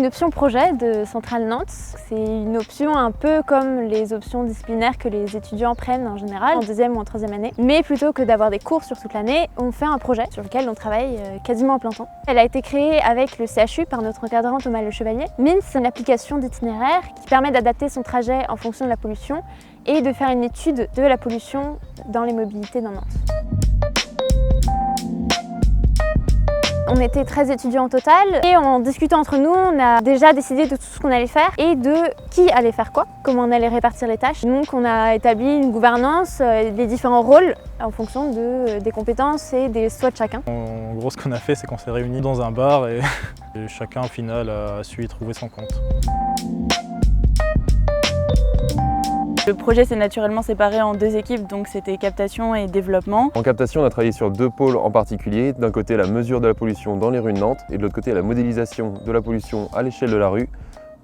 une option projet de Centrale Nantes. C'est une option un peu comme les options disciplinaires que les étudiants prennent en général en deuxième ou en troisième année. Mais plutôt que d'avoir des cours sur toute l'année, on fait un projet sur lequel on travaille quasiment à plein temps. Elle a été créée avec le CHU par notre encadrant Thomas Le Chevalier. MINS, c'est une application d'itinéraire qui permet d'adapter son trajet en fonction de la pollution et de faire une étude de la pollution dans les mobilités dans Nantes. On était 13 étudiants au total et en discutant entre nous, on a déjà décidé de tout ce qu'on allait faire et de qui allait faire quoi, comment on allait répartir les tâches. Donc on a établi une gouvernance, des différents rôles en fonction des compétences et des souhaits de chacun. En gros, ce qu'on a fait, c'est qu'on s'est réunis dans un bar et chacun au final a su y trouver son compte. Le projet s'est naturellement séparé en deux équipes, donc c'était captation et développement. En captation, on a travaillé sur deux pôles en particulier. D'un côté, la mesure de la pollution dans les rues de Nantes et de l'autre côté, la modélisation de la pollution à l'échelle de la rue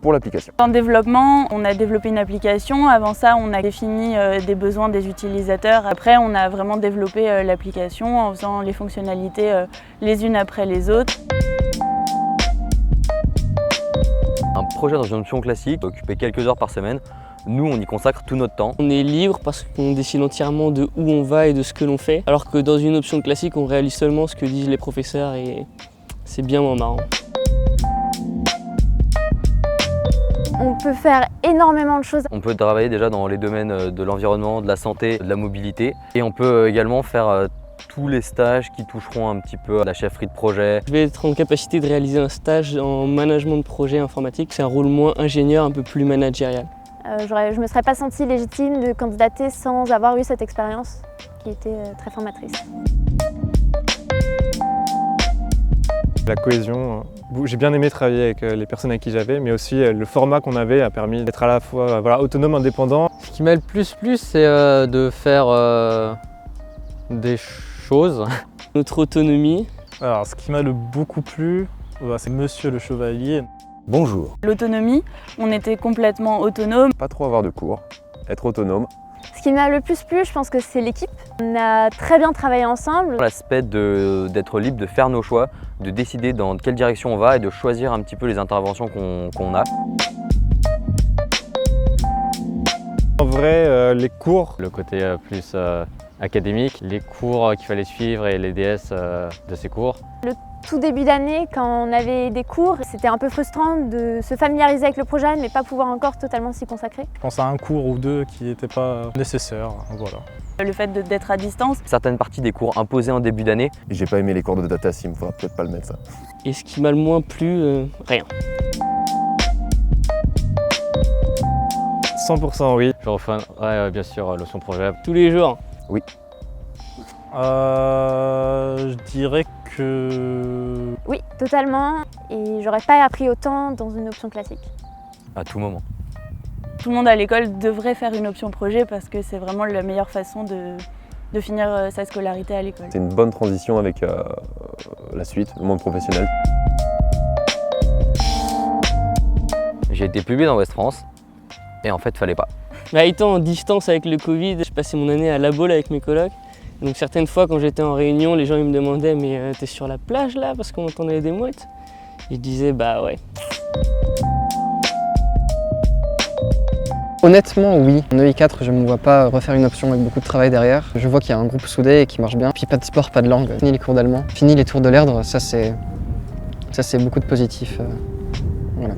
pour l'application. En développement, on a développé une application. Avant ça, on a défini des besoins des utilisateurs. Après, on a vraiment développé l'application en faisant les fonctionnalités les unes après les autres. Un projet dans une option classique, occuper quelques heures par semaine. Nous, on y consacre tout notre temps. On est libre parce qu'on décide entièrement de où on va et de ce que l'on fait, alors que dans une option classique, on réalise seulement ce que disent les professeurs et c'est bien moins marrant. On peut faire énormément de choses. On peut travailler déjà dans les domaines de l'environnement, de la santé, de la mobilité. Et on peut également faire tous les stages qui toucheront un petit peu à la chefferie de projet. Je vais être en capacité de réaliser un stage en management de projet informatique. C'est un rôle moins ingénieur, un peu plus managérial. Je ne me serais pas sentie légitime de candidater sans avoir eu cette expérience qui était très formatrice. La cohésion, j'ai bien aimé travailler avec les personnes avec qui j'avais, mais aussi le format qu'on avait a permis d'être à la fois autonome, indépendant. Ce qui m'a le plus plu, c'est de faire des choses. Notre autonomie. Alors, ce qui m'a beaucoup plu, c'est Monsieur Le Chevalier. Bonjour. L'autonomie, on était complètement autonome. Pas trop avoir de cours, être autonome. Ce qui m'a le plus plu, je pense que c'est l'équipe. On a très bien travaillé ensemble. L'aspect d'être libre de faire nos choix, de décider dans quelle direction on va et de choisir un petit peu les interventions qu'on a. En vrai, les cours, Le côté plus académique, les cours qu'il fallait suivre et les DS de ces cours. Le tout début d'année, quand on avait des cours, c'était un peu frustrant de se familiariser avec le projet mais pas pouvoir encore totalement s'y consacrer. Je pense à un cours ou deux qui n'étaient pas nécessaires. Voilà. Le fait d'être à distance. Certaines parties des cours imposés en début d'année. J'ai pas aimé les cours de data sim, faudra peut-être pas le mettre ça. Et ce qui m'a le moins plu, rien. 100% oui. Je referai bien sûr l'option projet. Tous les jours. Oui. Je dirais que... Oui, totalement. Et j'aurais pas appris autant dans une option classique. À tout moment. Tout le monde à l'école devrait faire une option projet parce que c'est vraiment la meilleure façon de finir sa scolarité à l'école. C'est une bonne transition avec la suite, le monde professionnel. J'ai été publié dans Ouest France et en fait, fallait pas. Mais étant en distance avec le Covid, je passais mon année à La Baule avec mes colocs. Donc certaines fois quand j'étais en réunion, les gens ils me demandaient mais t'es sur la plage là parce qu'on entendait des mouettes. Et je disais bah ouais. Honnêtement oui, en EI4 je ne me vois pas refaire une option avec beaucoup de travail derrière. Je vois qu'il y a un groupe soudé et qui marche bien. Puis pas de sport, pas de langue. Fini les cours d'allemand, fini les tours de l'Erdre, ça c'est beaucoup de positif. Voilà.